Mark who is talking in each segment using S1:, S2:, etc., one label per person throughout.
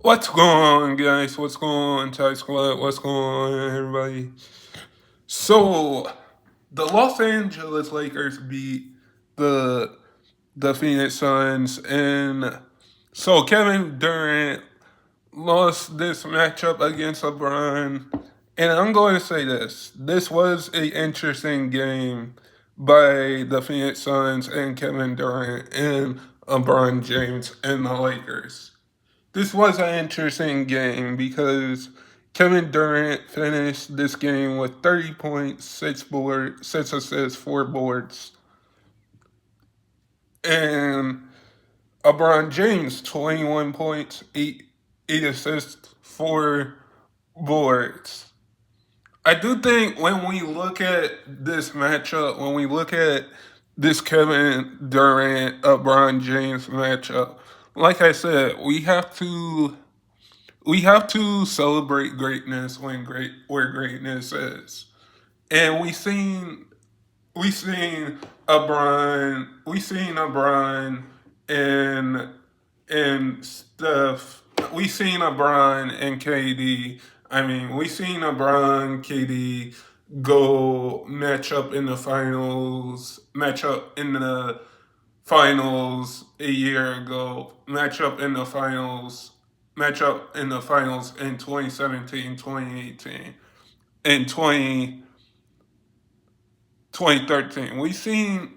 S1: What's going on, guys? What's going on, Thai Squad? What's going on, everybody? So, the Los Angeles Lakers beat the the Phoenix Suns, and so Kevin Durant lost this matchup against LeBron. And I'm going to say this: this was an interesting game by the Phoenix Suns and Kevin Durant and LeBron James and the Lakers. This was an interesting game because Kevin Durant finished this game with 30 points, 6 assists, 4 boards, and LeBron James 21 points, eight assists, 4 boards. I do think when we look at this matchup, when we look at this Kevin Durant LeBron James matchup, like I said, we have to celebrate greatness when where greatness is. And we seen LeBron and Steph. We seen LeBron and KD. I mean, we seen LeBron, KD go match up in the finals a year ago, match up in the finals in 2017, 2018, and 2013. We seen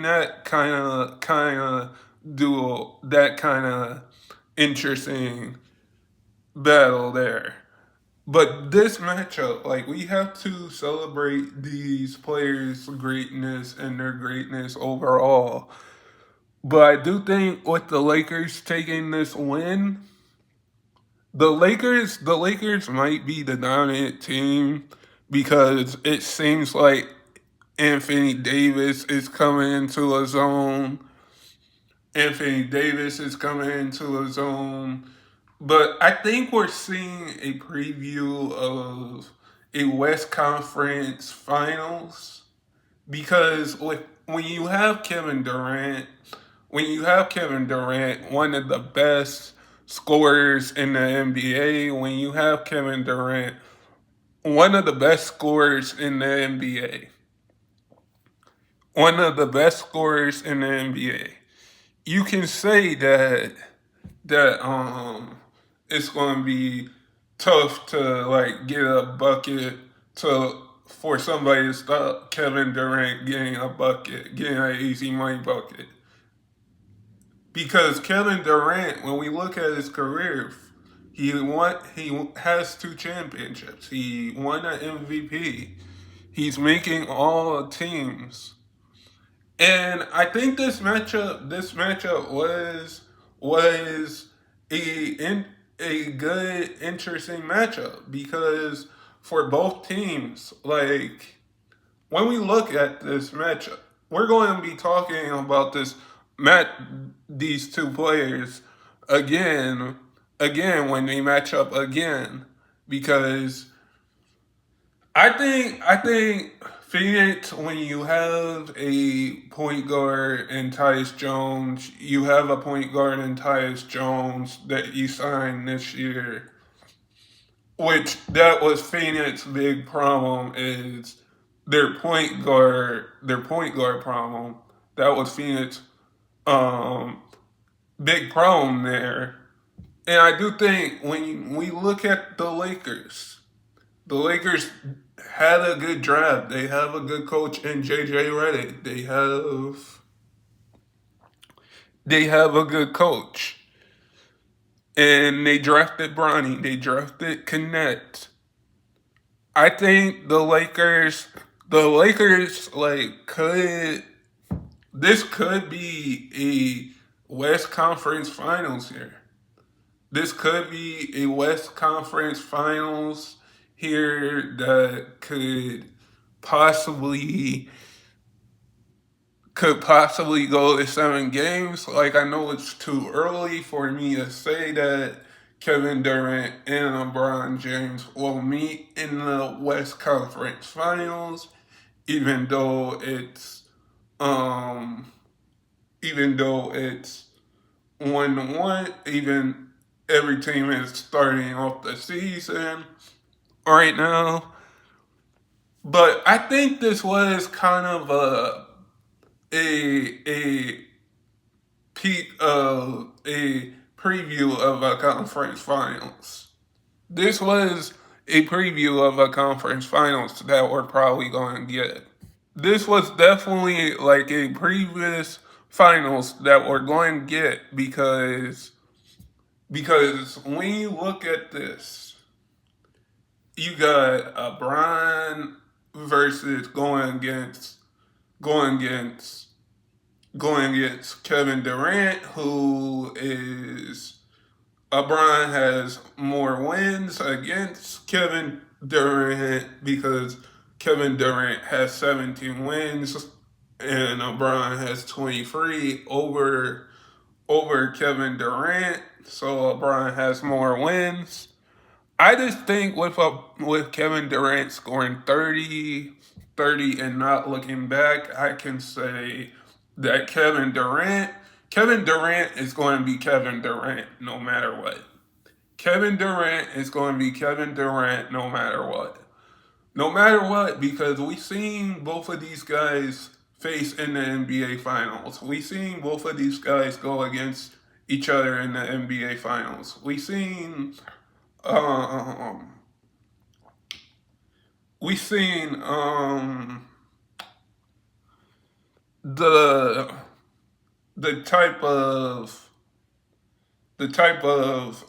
S1: that kind of duel, that kind of interesting battle there. But this matchup, like, we have to celebrate these players' greatness and their greatness overall. But I do think with the Lakers taking this win, the Lakers might be the dominant team because it seems like Anthony Davis is coming into a zone. Anthony Davis is coming into a zone. But I think we're seeing a preview of a West Conference Finals because when you have Kevin Durant, one of the best scorers in the NBA, when you have Kevin Durant, one of the best scorers in the NBA, one of the best scorers in the NBA, you can say that it's going to be tough to like get a bucket to for somebody to stop Kevin Durant getting a bucket, getting an easy money bucket. Because Kevin Durant, when we look at his career, he has 2 championships. He won an MVP. He's making all teams. And I think this matchup was a good interesting matchup because for both teams, like when we look at this matchup, we're going to be talking about these two players again, when they match up again, because I think Phoenix, when you have a point guard in Tyus Jones, you have a point guard in Tyus Jones that you signed this year, which that was Phoenix's big problem is their point guard problem. That was Phoenix um big problem there. And I do think when we look at the Lakers had a good draft. They have a good coach in JJ Redick. They have a good coach. And they drafted Bronny. They drafted Connect. I think the Lakers like could this could be a West Conference Finals here. This could be a West Conference Finals here that possibly possibly go to 7 games. Like, I know it's too early for me to say that Kevin Durant and LeBron James will meet in the West Conference Finals, even though it's um even though it's 1-1, every team is starting off the season right now. But I think this was kind of a peak of a preview of a conference finals. This was a preview of a conference finals that we're probably going to get. This was definitely like a previous finals that we're going to get because when you look at this, you got a Brian versus going against going against Kevin Durant, who is LeBron has more wins against Kevin Durant because Kevin Durant has 17 wins and LeBron has 23 over Kevin Durant. So LeBron has more wins. I just think with Kevin Durant scoring 30 and not looking back, I can say that Kevin Durant is going to be Kevin Durant no matter what. Kevin Durant is going to be Kevin Durant no matter what. No matter what, because we've seen both of these guys face in the NBA Finals. We've seen both of these guys go against each other in the NBA Finals. Um, we've seen the the type of the type of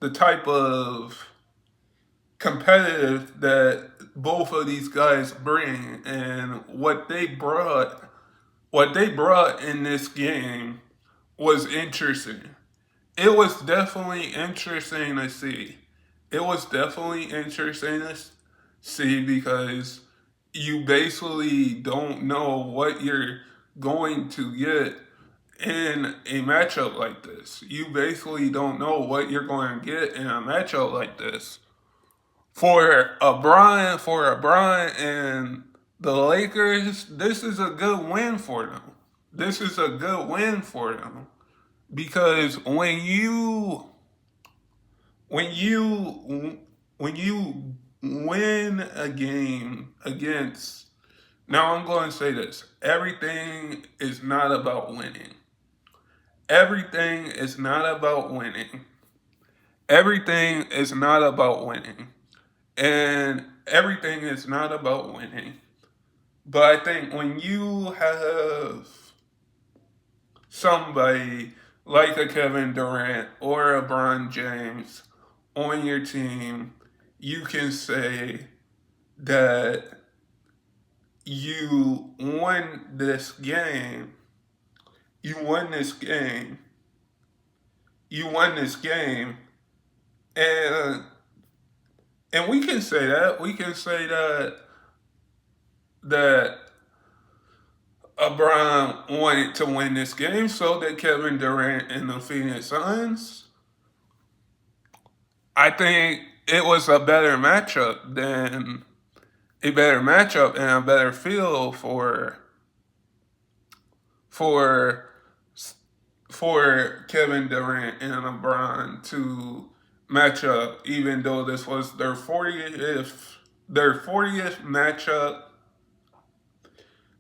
S1: the type of competitive that both of these guys bring and what they brought in this game was interesting. It was definitely interesting to see. It was definitely interesting to see because you basically don't know what you're going to get in a matchup like this. You basically don't know what you're going to get in a matchup like this. For a Brian and the Lakers, this is a good win for them. This is a good win for them because when you win a game against, now I'm going to say this, everything is not about winning. Everything is not about winning. Everything is not about winning. And everything is not about winning. But I think when you have somebody like a Kevin Durant or a LeBron James on your team, you can say that you won this game. You won this game. You won this game. And and we can say that. We can say that LeBron wanted to win this game so that Kevin Durant and the Phoenix Suns. I think it was a better matchup and a better feel for for Kevin Durant and LeBron to match up, even though this was their 40th matchup,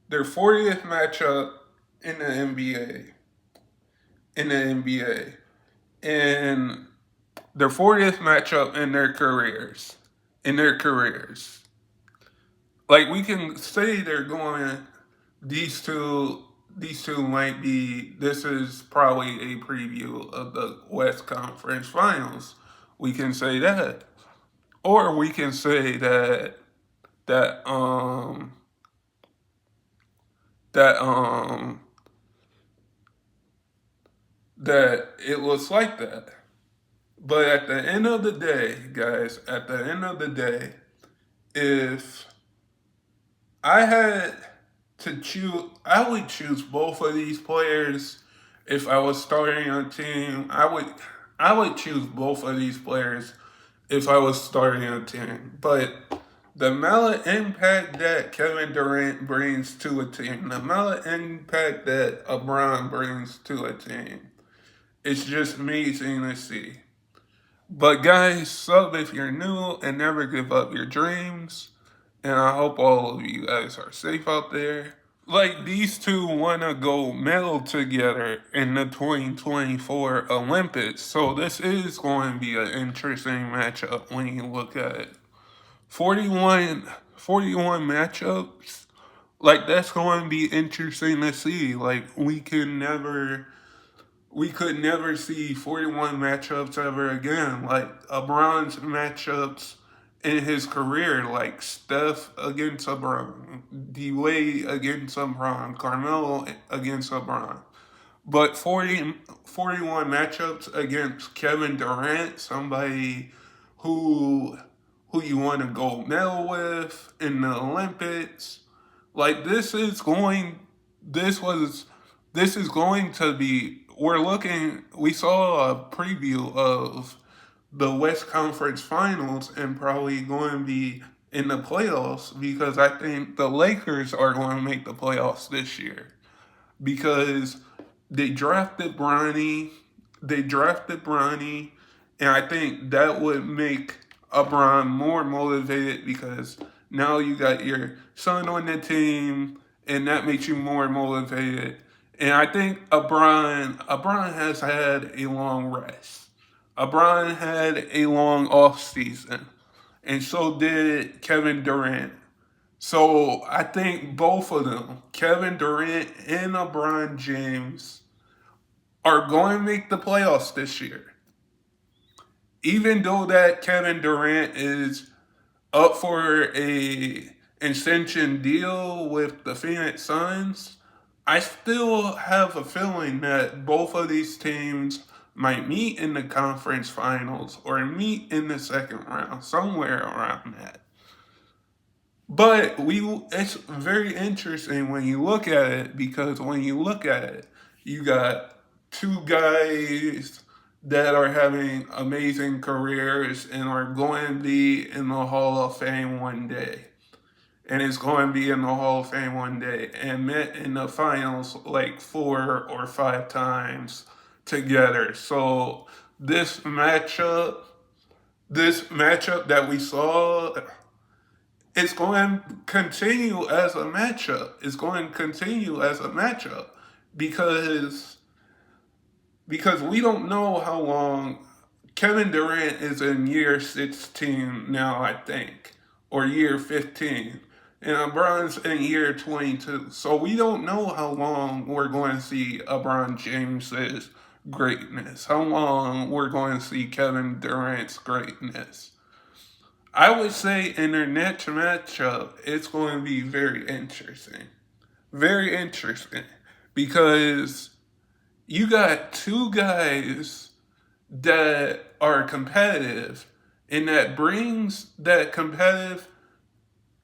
S1: their 40th matchup in the NBA, in the NBA, and their 40th matchup in their careers. Like we can say they're going, these two might be, this is probably a preview of the West Conference Finals. We can say that. Or we can say that that that it looks like that. But at the end of the day, guys, at the end of the day, if I had to choose, I would choose both of these players. If I was starting a team, I would choose both of these players if I was starting a team. But the amount of impact that Kevin Durant brings to a team, the amount of impact that LeBron brings to a team, It's just amazing to see. But guys, sub if you're new and never give up your dreams. And I hope all of you guys are safe out there. Like these two won a gold medal together in the 2024 Olympics. So this is going to be an interesting matchup when you look at it. 41 matchups. Like that's going to be interesting to see. Like we could never see 41 matchups ever again. Like LeBron's matchups in his career, like Steph against LeBron, D-Wade against LeBron, Carmelo against LeBron. But 41 matchups against Kevin Durant, somebody who who you won a gold medal with in the Olympics. Like this was this is going to be we saw a preview of the West Conference Finals and probably going to be in the playoffs because I think the Lakers are going to make the playoffs this year because they drafted Bronny, and I think that would make LeBron more motivated because now you got your son on the team, and that makes you more motivated. And I think LeBron has had a long rest. LeBron had a long off season, and so did Kevin Durant. So I think both of them, Kevin Durant and LeBron James, are going to make the playoffs this year. Even though that Kevin Durant is up for a extension deal with the Phoenix Suns, I still have a feeling that both of these teams might meet in the conference finals or meet in the second round, somewhere around that. But it's very interesting when you look at it because when you look at it, you got two guys that are having amazing careers and are going to be in the Hall of Fame one day. And it's going to be in the Hall of Fame one day and met in the finals like 4 or 5 times together. So this matchup that we saw, it's going to continue as a matchup. It's going to continue as a matchup because we don't know how long Kevin Durant is in year 16 now, I think, or year 15. And LeBron's in year 22. So we don't know how long we're going to see LeBron James's greatness, how long we're going to see Kevin Durant's greatness. I would say in their next matchup, it's going to be very interesting. Very interesting. Because you got two guys that are competitive and that brings that competitive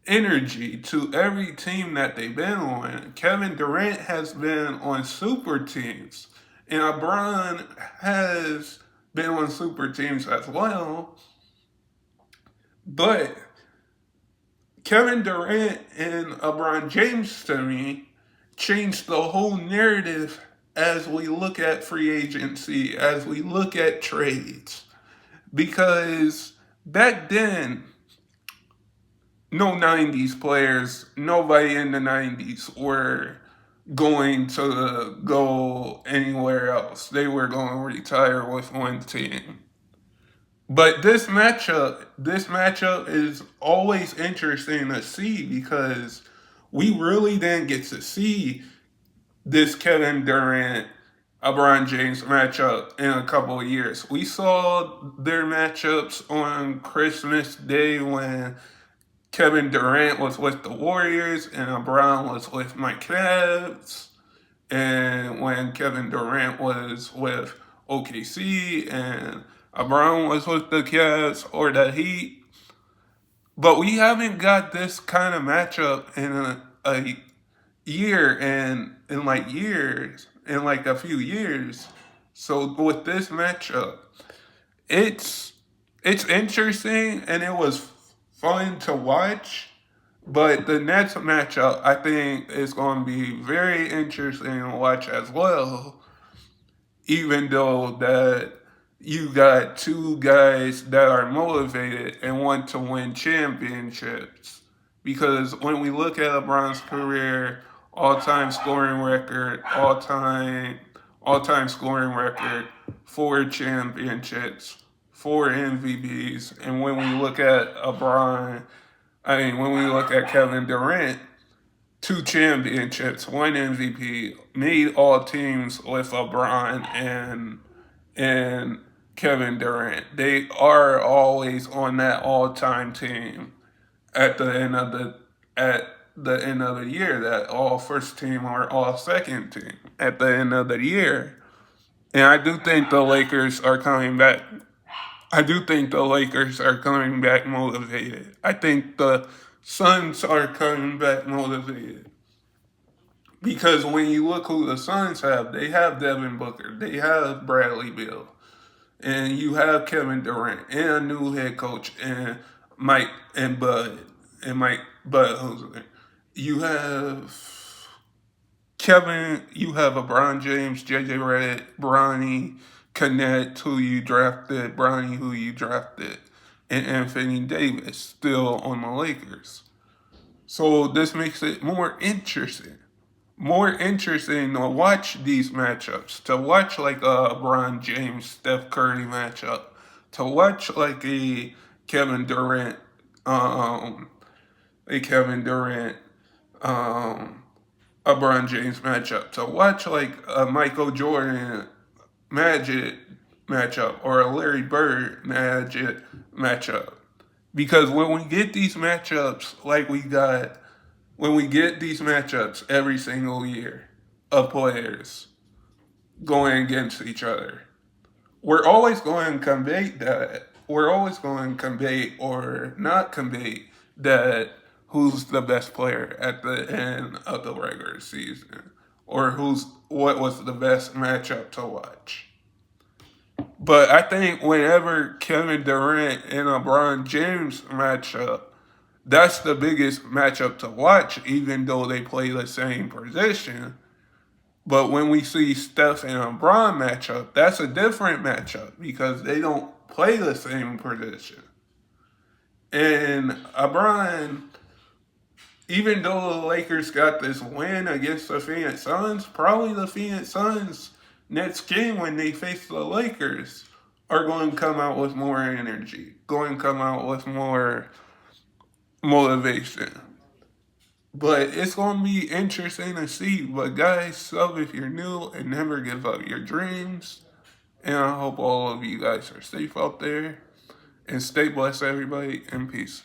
S1: energy to every team that they've been on. Kevin Durant has been on super teams, and LeBron has been on super teams as well. But Kevin Durant and LeBron James, to me, changed the whole narrative as we look at free agency, as we look at trades. Because back then, no 90s players, nobody in the 90s were going to go anywhere else. They were going to retire with one team. But this matchup is always interesting to see because we really didn't get to see this Kevin Durant LeBron James matchup in a couple of years. We saw their matchups on Christmas Day when Kevin Durant was with the Warriors and LeBron was with my Cavs, and when Kevin Durant was with OKC and LeBron was with the Cavs or the Heat. But we haven't got this kind of matchup in a year and in like a few years. So with this matchup, it's it's interesting and it was fun to watch. But the next matchup, I think, is going to be very interesting to watch as well. even though that you got two guys that are motivated and want to win championships. Because when we look at LeBron's career, all-time scoring record, all-time scoring record, 4 championships, 4 MVPs, and when we look at when we look at Kevin Durant, 2 championships, 1 MVP, made all teams with LeBron and Kevin Durant. They are always on that all-time team at the end of the year. That all first team or all second team at the end of the year. And I do think the Lakers are coming back. I do think the Lakers are coming back motivated. I think the Suns are coming back motivated. Because when you look who the Suns have, they have Devin Booker, they have Bradley Beal, and you have Kevin Durant, and a new head coach, and Mike and Bud, and Mike Bud Hoser. You have you have LeBron James, JJ Redick, Bronny, Connect, Bronny, who you drafted, and Anthony Davis, still on the Lakers. So this makes it more interesting to watch these matchups, to watch like a LeBron James Steph Curry matchup, to watch like Kevin Durant, a Kevin Durant, LeBron James matchup, to watch like a Michael Jordan Magic matchup or a Larry Bird Magic matchup. Because when we get these matchups when we get these matchups every single year of players going against each other, we're always going to convey that. We're always going to convey or not convey that who's the best player at the end of the regular season or what was the best matchup to watch. But I think whenever Kevin Durant and LeBron James match up, that's the biggest matchup to watch, even though they play the same position. But when we see Steph and LeBron match up, that's a different matchup because they don't play the same position. And LeBron, even though the Lakers got this win against the Phoenix Suns, probably the Phoenix Suns next game when they face the Lakers are going to come out with more energy, going to come out with more motivation. But it's going to be interesting to see. But guys, sub if you're new and never give up your dreams. And I hope all of you guys are safe out there. And stay blessed, everybody, and peace.